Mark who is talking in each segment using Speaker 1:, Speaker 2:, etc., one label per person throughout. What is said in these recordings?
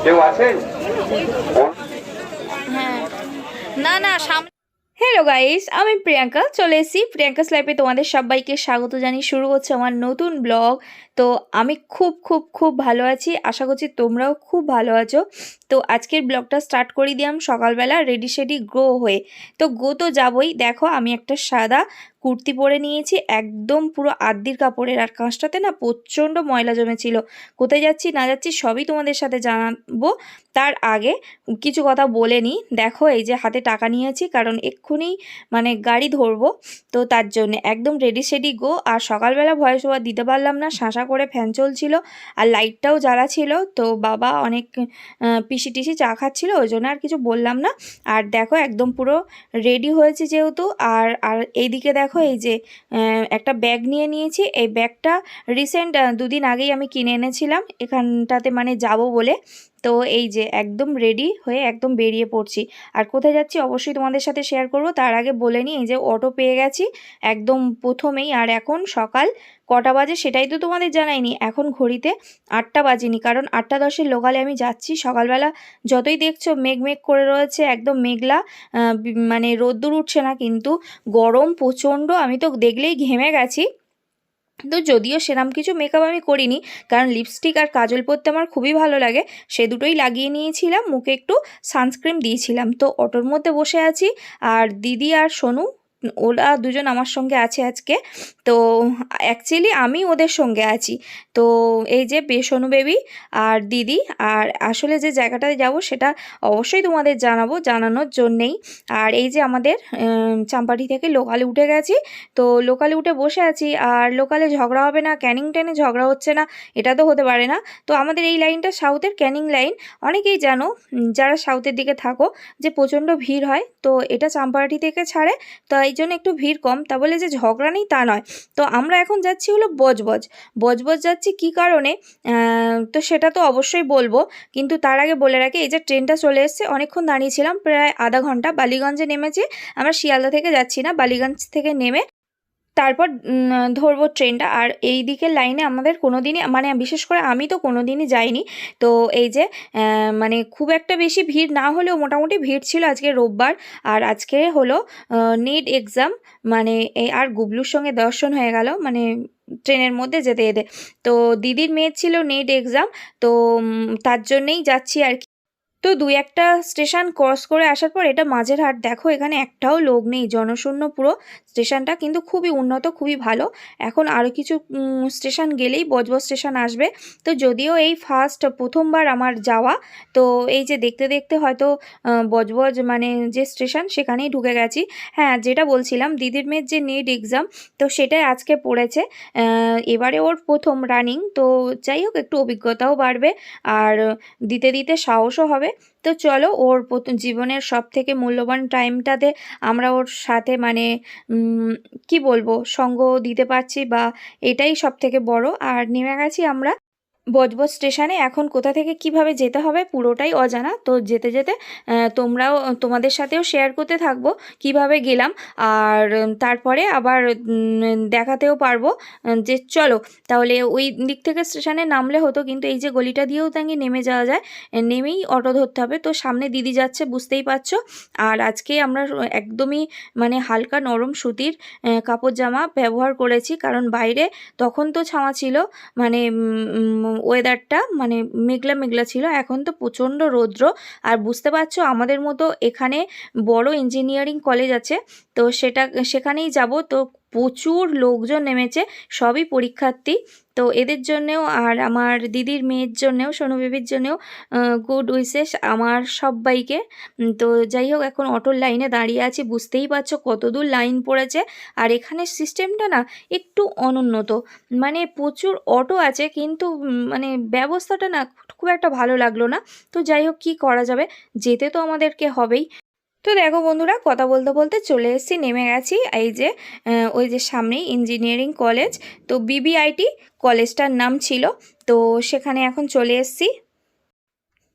Speaker 1: কেউ আছেন?
Speaker 2: হ্যাঁ, না না সামনে। হ্যালো গাইস, আমি প্রিয়াঙ্কা চলে এসেছি প্রিয়াঙ্কাস লাইফে। তোমাদের সবাইকে স্বাগত জানিয়ে শুরু করছে আমার নতুন ব্লগ। তো আমি খুব খুব খুব ভালো আছি, আশা করছি তোমরাও খুব ভালো আছো। তো আজকের ব্লগটা স্টার্ট করে দিলাম সকালবেলা রেডি শেডি গ্রো হয়ে। তো গো তো যাবই, দেখো আমি একটা সাদা কুর্তি পরে নিয়েছি, একদম পুরো আদ্যির কাপড়ের, আর কাঁচটাতে না প্রচণ্ড ময়লা জমেছিল। কোথায় যাচ্ছি না যাচ্ছি সবই তোমাদের সাথে জানাবো। তার আগে কিছু কথা বলে নিই। দেখো এই যে হাতে টাকা নিয়েছি, কারণ এক্ষুনি মানে গাড়ি ধরবো, তো তার জন্য একদম রেডি সেডি গো। আর সকালবেলা ভয়েস ওভার দিতে পারলাম না, শাঁসা করে ফ্যান চলছিল আর লাইটটাও জ্বালা ছিল। তো বাবা অনেক পিসি টিসি চা খাচ্ছিল, ওই জন্য আর কিছু বললাম না। আর দেখো একদম পুরো রেডি হয়েছে যেহেতু। আর আর এইদিকে দেখো এই যে একটা ব্যাগ নিয়ে নিয়েছি। এই ব্যাগটা রিসেন্ট দুদিন আগেই আমি কিনে এনেছিলাম এখানটাতে, মানে যাব বলে। তো এই যে একদম রেডি হয়ে একদম বেরিয়ে পড়ছি। আর কোথায় যাচ্ছি অবশ্যই তোমাদের সাথে শেয়ার করব। তার আগে বলে নিই, এই যে অটো পেয়ে গেছি একদম প্রথমেই। আর এখন সকাল কটা বাজে সেটাই তো তোমাদের জানাইনি। এখন ঘড়িতে 8টা বাজেনি, কারণ 8টা 10-এর লোকালে আমি যাচ্ছি। সকালবেলা যতই দেখছো মেঘ মেঘ করে রয়েছে, একদম মেঘলা, মানে রোদ্দুর উঠছে না, কিন্তু গরম প্রচণ্ড। আমি তো দেখলেই ঘেমে গেছি। তো যদিও সেরম কিছু মেকআপ আমি করিনি, কারণ লিপস্টিক আর কাজল পরতে আমার খুবই ভালো লাগে, সে দুটোই লাগিয়ে নিয়েছিলাম, মুখে একটু সানস্ক্রিন দিয়েছিলাম। তো অটোর মধ্যে বসে আছি, আর দিদি আর সোনু ওরা দুজন আমার সঙ্গে আছে আজকে। তো অ্যাকচুয়ালি আমি ওদের সঙ্গে আছি। তো এই যে সোনু বেবি আর দিদি। আর আসলে যে জায়গাটায় যাব সেটা অবশ্যই তোমাদের জানাবো, জানানোর জন্যেই। আর এই যে আমাদের চাম্পাটি থেকে লোকালে উঠে গেছি। তো লোকালে উঠে বসে আছি। আর লোকালে ঝগড়া হবে না, ক্যানিং ট্রেনে ঝগড়া হচ্ছে না, এটা তো হতে পারে না। তো আমাদের এই লাইনটা সাউথের ক্যানিং লাইন। অনেকেই জানো যারা সাউথের দিকে থাকো, যে প্রচণ্ড ভিড় হয়। তো এটা চাম্পাহাটি থেকে ছাড়ে, তো এই জন্য একটু ভিড় কম। তা বলে যে ঝগড়া নেই তা নয়। তো আমরা এখন যাচ্ছি হলো বজবজ। বজবজ যাচ্ছি কী কারণে, তো সেটা তো অবশ্যই বলবো। কিন্তু তার আগে বলে রাখি, এই যে ট্রেনটা চলে এসছে, অনেকক্ষণ দাঁড়িয়েছিলাম, প্রায় আধা ঘন্টা। বালিগঞ্জে নেমেছি, আমরা শিয়ালদা থেকে যাচ্ছি না, বালিগঞ্জ থেকে নেমে তারপর ধরবো ট্রেনটা। আর এই দিকের লাইনে আমাদের কোনো দিনই, মানে বিশেষ করে আমি তো কোনো দিনই যাইনি। তো এই যে মানে খুব একটা বেশি ভিড় না হলেও মোটামুটি ভিড় ছিল আজকে রোববার। আর আজকে হলো নেট এক্সাম, মানে এই আর গুবলুর সঙ্গে দর্শন হয়ে গেল, মানে ট্রেনের মধ্যে যেতে যেতে। তো দিদির মেয়ের ছিল নেট এক্সাম, তো তার জন্যেই যাচ্ছি আর কি। তো দুই একটা স্টেশন ক্রস করে আসার পর এটা মাঝেরহাট। দেখো এখানে একটাও লোক নেই, জনশূন্য পুরো স্টেশনটা, কিন্তু খুবই উন্নত, খুবই ভালো। এখন আরও কিছু স্টেশন গেলেই বজবজ স্টেশন আসবে। তো যদিও এই ফার্স্ট প্রথমবার আমার যাওয়া, তো এই যে দেখতে দেখতে হয়তো বজবজ মানে যে স্টেশন সেখানেই ঢুকে গেছি। হ্যাঁ, যেটা বলছিলাম, দিদির মেয়ের যে নেট এক্সাম, তো সেটাই আজকে পড়েছে। এবারে ওর প্রথম রানিং, তো যাই হোক একটু অভিজ্ঞতাও বাড়বে, আর দিতে দিতে সাহসও হবে। তো চলো, ওর জীবনের সব থেকে মূল্যবান টাইমটাতে আমরা ওর সাথে মানে কি বলবো, সঙ্গ দিতে পারছি, বা এটাই সব থেকে বড়। আর নেমে গেছি আমরা বজবজ স্টেশনে। এখন কোথা থেকে কিভাবে যেতে হবে পুরোটাই অজানা। তো যেতে যেতে তোমরাও, তোমাদের সাথেও শেয়ার করতে থাকবো কিভাবে গেলাম। আর তারপরে আবার দেখাতেও পারবো যে চলো তাহলে ওই দিক থেকে স্টেশনে নামলে হতো, কিন্তু এই যে গলিটা দিয়েও তাকে নেমে যাওয়া যায়, নেমেই অটো ধরতে হবে। তো সামনে দিদি যাচ্ছে, বুঝতেই পারছো। আর আজকে আমরা একদমই মানে হালকা নরম সুতির কাপড় জামা ব্যবহার করেছি, কারণ বাইরে তখন তো ছামা ছিল, মানে ওয়েদারটা মানে মেঘলা মেঘলা ছিল। এখন তো প্রচণ্ড রৌদ্র। আর বুঝতে পারছো আমাদের মতো এখানে বড় ইঞ্জিনিয়ারিং কলেজ আছে, তো সেখানেই যাব। তো প্রচুর লোকজন নেমেছে, সবই পরীক্ষার্থী। তো এদের জন্যেও আর আমার দিদির মেয়ের জন্যেও, সোনু বেবির জন্যেও গুড উইশেস আমার সবাইকে। তো যাই হোক, এখন অটোর লাইনে দাঁড়িয়ে আছি, বুঝতেই পারছো কত দূর লাইন পড়েছে। আর এখানের সিস্টেমটা না একটু অনুন্নত, মানে প্রচুর অটো আছে, কিন্তু মানে ব্যবস্থাটা না খুব একটা ভালো লাগলো না। তো যাই হোক, কী করা যাবে, যেতে তো আমাদেরকে হবেই। তো দেখো বন্ধুরা, কথা বলতে বলতে চলে এসেছি, নেমে গেছি। এই যে ওই যে সামনেই ইঞ্জিনিয়ারিং কলেজ, তো বিবিআইটি কলেজটার নাম ছিল। তো সেখানে এখন চলে এসেছি।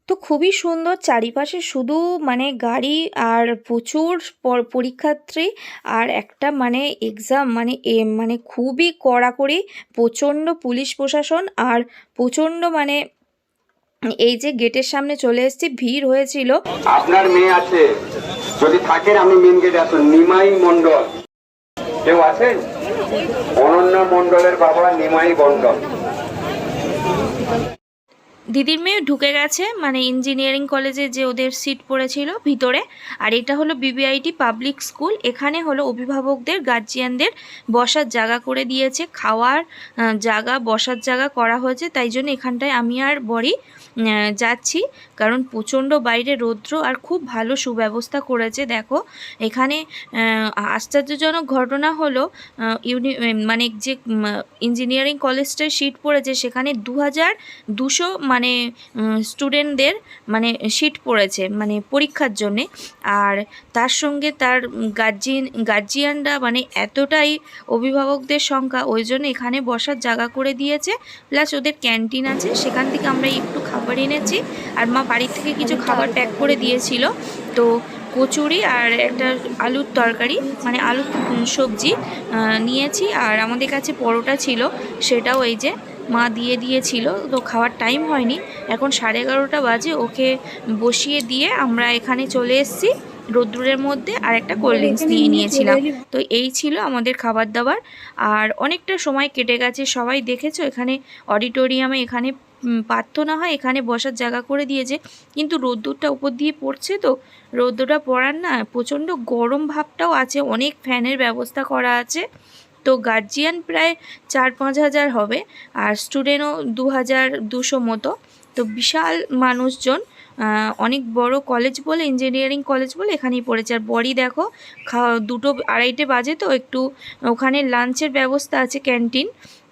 Speaker 2: তো খুবই সুন্দর, চারিপাশে শুধু মানে গাড়ি আর প্রচুর পরীক্ষার্থী, আর একটা মানে এক্সাম, মানে মানে খুবই কড়াকড়ি, প্রচণ্ড পুলিশ প্রশাসন, আর প্রচণ্ড মানে এই যে গেটের সামনে চলে এসেছি, ভিড় হয়েছিল।
Speaker 1: আপনার মেয়ে আছে, যদি থাকেন আপনি মেন গেটে আসুন। নিমাই মন্ডল কেউ আছেন? অনন্যা মন্ডলের বাবা নিমাই মন্ডল।
Speaker 2: দিদির মেয়ে ঢুকে গেছে, মানে ইঞ্জিনিয়ারিং কলেজে যে ওদের সিট পড়েছিল ভিতরে। আর এটা হলো বিবিআইটি পাবলিক স্কুল। এখানে হলো অভিভাবকদের, গার্জিয়ানদের বসার জায়গা করে দিয়েছে, খাওয়ার জায়গা, বসার জায়গা করা হয়েছে। তাই জন্য এখানটায় আমি আর বড়ি যাচ্ছি, কারণ প্রচণ্ড বাইরে রৌদ্র, আর খুব ভালো সুব্যবস্থা করেছে। দেখো এখানে আশ্চর্যজনক ঘটনা হলো মানে যে ইঞ্জিনিয়ারিং কলেজটায় সিট পড়েছে সেখানে 2200 মানে স্টুডেন্টদের মানে সিট পড়েছে মানে পরীক্ষার জন্যে। আর তার সঙ্গে তার গার্জিয়ানরা মানে এতটাই অভিভাবকদের সংখ্যা, ওই জন্য এখানে বসার জায়গা করে দিয়েছে। প্লাস ওদের ক্যান্টিন আছে, সেখান থেকে আমরা একটু খাবার এনেছি। আর মা বাড়ি থেকে কিছু খাবার প্যাক করে দিয়েছিল, তো কচুরি আর একটা আলুর তরকারি মানে আলুর সবজি নিয়েছি। আর আমাদের কাছে পরোটা ছিল, সেটাও এই যে মা দিয়ে দিয়েছিল। তো খাওয়ার টাইম হয়নি, এখন 11:30 বাজে। ওকে বসিয়ে দিয়ে আমরা এখানে চলে এসেছি রোদ্দুরের মধ্যে, আর একটা কোল্ড ড্রিঙ্কস নিয়ে নিয়েছিলাম। তো এই ছিল আমাদের খাবার দাবার, আর অনেকটা সময় কেটে গেছে। সবাই দেখেছো এখানে অডিটোরিয়ামে এখানে প্রার্থনা হয়, এখানে বসার জায়গা করে দিয়েছে। কিন্তু রোদ্দুরটা উপর দিয়ে পড়ছে, তো রোদ্দুরটা পড়ার না প্রচণ্ড গরম ভাবটাও আছে। অনেক ফ্যানের ব্যবস্থা করা আছে। তো গার্জিয়ান প্রায় 4-5 হাজার হবে, আর স্টুডেন্টও 2200 মতো। তো বিশাল মানুষজন, অনেক বড় কলেজ বলে, ইঞ্জিনিয়ারিং কলেজ বলে এখানেই পড়েছে। আর বড়ি দেখো 2:30 বাজে, তো একটু ওখানে লাঞ্চের ব্যবস্থা আছে, ক্যান্টিন।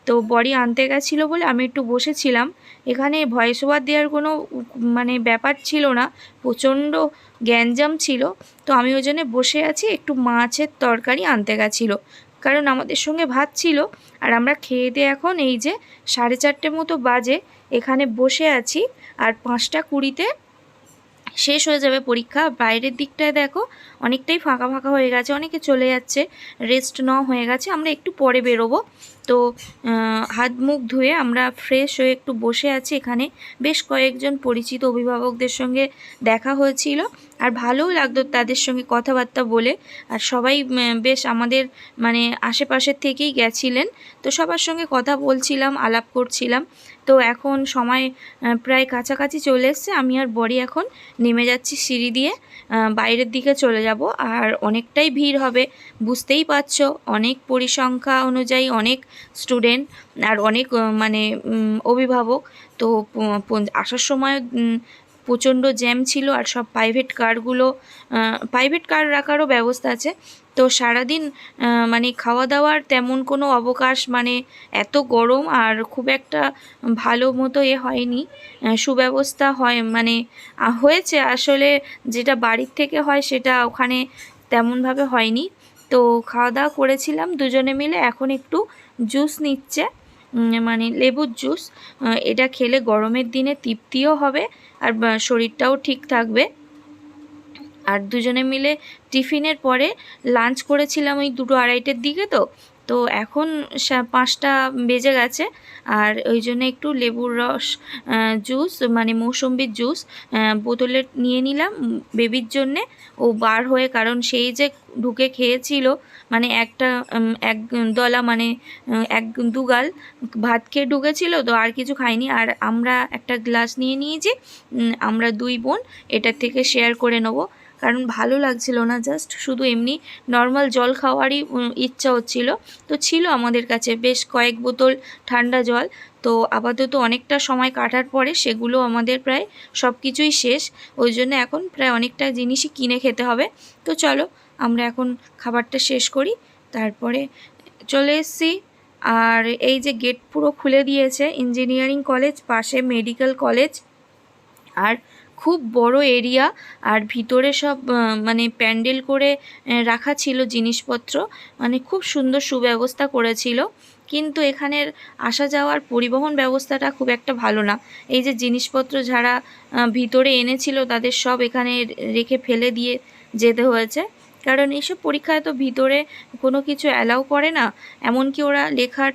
Speaker 2: তো বড়ি আনতে গেছিলো বলে আমি একটু বসেছিলাম। এখানে ভয়েস ওভার দেওয়ার কোনো মানে ব্যাপার ছিল না, প্রচণ্ড গ্যাঞ্জাম ছিল। তো আমি ওই জন্যে বসে আছি, একটু মাছের তরকারি আনতে গেছিলো, কারণ আমাদের সঙ্গে ভাত ছিল। আর আমরা খেয়ে দিয়ে এখন এই যে 4:30 মতো বাজে এখানে বসে আছি। আর 5:20 শেষ হয়ে যাবে পরীক্ষা। বাইরের দিকটায় দেখো অনেকটাই ফাঁকা ফাঁকা হয়ে গেছে, অনেকে চলে যাচ্ছে, রেস্ট নেওয়া হয়ে গেছে। আমরা একটু পরে বেরোবো। তো হাত মুখ ধুয়ে আমরা ফ্রেশ হয়ে একটু বসে আছি এখানে। বেশ কয়েকজন পরিচিত অভিভাবকদের সঙ্গে দেখা হয়েছিল, আর ভালোও লাগতো তাদের সঙ্গে কথাবার্তা বলে। আর সবাই বেশ আমাদের মানে আশেপাশের থেকেই গেছিলেন, তো সবার সঙ্গে কথা বলছিলাম, আলাপ করছিলাম। তো এখন সময় প্রায় কাছাকাছি চলে এসছে। আমি আর বড়ি এখন নেমে যাচ্ছি সিঁড়ি দিয়ে, বাইরের দিকে চলে যাব। আর অনেকটাই ভিড় হবে, বুঝতেই পারছো, অনেক পরিসংখ্যা অনুযায়ী অনেক স্টুডেন্ট আর অনেক মানে অভিভাবক। তো আসার সময় প্রচণ্ড জ্যাম ছিল, আর সব প্রাইভেট কার রাখারও ব্যবস্থা আছে। তো সারাদিন মানে খাওয়া দাওয়ার তেমন কোনো অবকাশ, মানে এত গরম আর খুব একটা ভালো মতো হয়নি, সুব্যবস্থা হয় মানে হয়েছে আসলে, যেটা বাড়ির থেকে হয় সেটা ওখানে তেমনভাবে হয়নি। তো খাওয়া দাওয়া করেছিলাম দুজনে মিলে। এখন একটু জুস নিচ্ছে, মানে লেবুর জুস। এটা খেলে গরমের দিনে তৃপ্তিও হবে, আর শরীরটাও ঠিক থাকবে। আর দুজনে মিলে টিফিনের পরে লাঞ্চ করেছিলাম ওই 2-2:30 দিকে। তো এখন 5টা বেজে গেছে, আর ওই জন্য একটু লেবুর রস জুস মানে মৌসম্বির জুস বোতলে নিয়ে নিলাম বেবির জন্যে। ও বার হয়ে, কারণ সেই যে ঢুকে খেয়েছিল মানে এক দলা মানে 1-2 গাল ভাত খেয়ে ঢুকেছিল, তো আর কিছু খাইনি। আর আমরা একটা গ্লাস নিয়ে নিয়েছি, আমরা 2 বোন এটার থেকে শেয়ার করে নেবো, কারণ ভালো লাগছিল না, জাস্ট শুধু এমনি নর্মাল জল খাওয়ারই ইচ্ছা হচ্ছিল। তো ছিল আমাদের কাছে বেশ কয়েক বোতল ঠান্ডা জল। তো আপাতত অনেকটা সময় কাটার পরে সেগুলো আমাদের প্রায় সব কিছুই শেষ, ওই জন্য এখন প্রায় অনেকটা জিনিসই কিনে খেতে হবে। তো চলো আমরা এখন খাবারটা শেষ করি, তারপরে চলে এসেছি। আর এই যে গেট পুরো খুলে দিয়েছে, ইঞ্জিনিয়ারিং কলেজ, পাশে মেডিকেল কলেজ, আর খুব বড় এরিয়া। আর ভিতরে সব মানে প্যান্ডেল করে রাখা ছিল জিনিসপত্র, মানে খুব সুন্দর সুব্যবস্থা করেছিল। কিন্তু এখানের আসা যাওয়ার পরিবহন ব্যবস্থাটা খুব একটা ভালো না। এই যে জিনিসপত্র যারা ভিতরে এনেছিল তাদের সব এখানে রেখে ফেলে দিয়ে যেতে হয়েছে, কারণ এইসব পরীক্ষায় তো ভিতরে কোনো কিছু অ্যালাউ করে না। এমনকি ওরা লেখার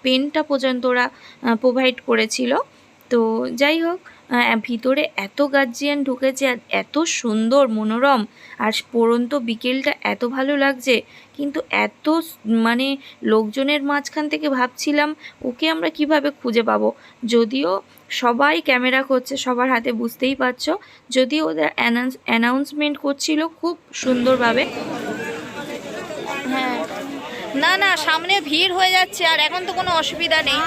Speaker 2: পেনটা পর্যন্ত ওরা প্রোভাইড করেছিল। তো যাই হোক, ভিতরে এত গার্জিয়ান ঢুকেছে আর এত সুন্দর মনোরম, আর পড়ন্ত বিকেলটা এত ভালো লাগছে। কিন্তু এত মানে লোকজনের মাঝখান থেকে ভাবছিলাম ওকে আমরা কিভাবে খুঁজে পাবো, যদিও সবাই ক্যামেরা করছে সবার হাতে, বুঝতেই পারছো। যদিও ওদের অ্যানাউন্সমেন্ট করছিল খুব সুন্দরভাবে। হ্যাঁ, না না সামনে ভিড় হয়ে যাচ্ছে, আর এখন তো কোনো অসুবিধা নেই।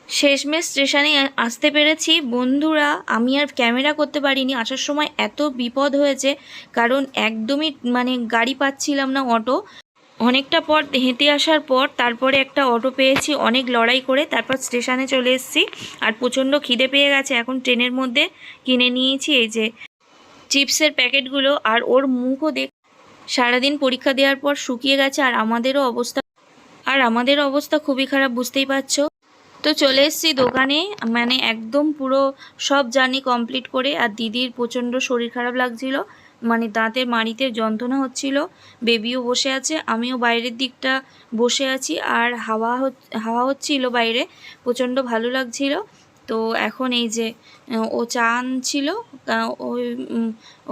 Speaker 2: শেষমেশ স্টেশনে আসতে পেরেছি বন্ধুরা। আমি আর ক্যামেরা করতে পারিনি, আসার সময় এত বিপদ হয়েছে, কারণ একদমই মানে গাড়ি পাচ্ছিলাম না, অটো। অনেকটা পর হেঁটে আসার পর তারপরে একটা অটো পেয়েছি, অনেক লড়াই করে তারপর স্টেশনে চলে এসেছি। আর প্রচণ্ড খিদে পেয়ে গেছে, এখন ট্রেনের মধ্যে কিনে নিয়েছি এই যে চিপসের প্যাকেটগুলো। আর ওর মুখও দেখ, সারাদিন পরীক্ষা দেওয়ার পর শুকিয়ে গেছে। আর আমাদেরও অবস্থা খুবই খারাপ, বুঝতেই পারছো। তো চলে এসেছি দোকানে, মানে একদম পুরো সব জার্নি কমপ্লিট করে। আর দিদির প্রচণ্ড শরীর খারাপ লাগছিল, মানে দাঁতের মাড়িতে যন্ত্রণা হচ্ছিল। বেবিও বসে আছে, আমিও বাইরের দিকটা বসে আছি। আর হাওয়া হচ্ছিল বাইরে, প্রচণ্ড ভালো লাগছিল। তো এখন এই যে ও চা আনছিল,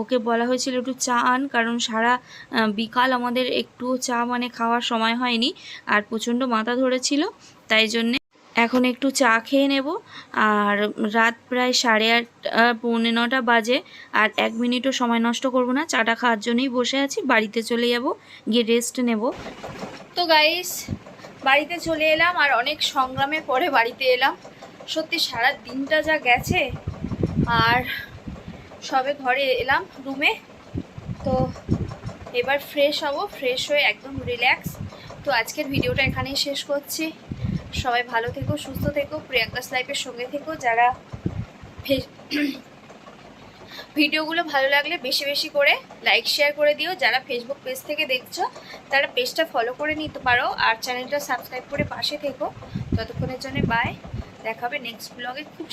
Speaker 2: ওকে বলা হয়েছিল একটু চা আন, কারণ সারা বিকাল আমাদের একটু চা মানে খাওয়ার সময় হয়নি, আর প্রচণ্ড মাথা ধরেছিল, তাই জন্যে এখন একটু চা খেয়ে নেব। আর রাত প্রায় 8:30 পৌনে 9টা বাজে, আর 1 মিনিটও সময় নষ্ট করব না, চাটা খাওয়ার জন্যই বসে আছি। বাড়িতে চলে যাব, গিয়ে রেস্ট নেব। তো গাইস, বাড়িতে চলে এলাম, আর অনেক সংগ্রামের পরে বাড়িতে এলাম। সত্যি সারা দিনটা যা গেছে, আর সবে ঘরে এলাম রুমে। তো এবার ফ্রেশ হব, ফ্রেশ হয়ে একদম রিল্যাক্স। তো আজকের ভিডিওটা এখানেই শেষ করছি। সবাই ভালো থেকো, সুস্থ থেকো, প্রিয়াঙ্কাস লাইফের সঙ্গে থেকো। যারা ভিডিওগুলো ভালো লাগলে বেশি বেশি করে লাইক শেয়ার করে দিও। যারা ফেসবুক পেজ থেকে দেখছো তারা পেজটা ফলো করে নিতে পারো, আর চ্যানেলটা সাবস্ক্রাইব করে পাশে থেকো। ততক্ষণের জন্য বাই, দেখা হবে নেক্সট ব্লগে খুব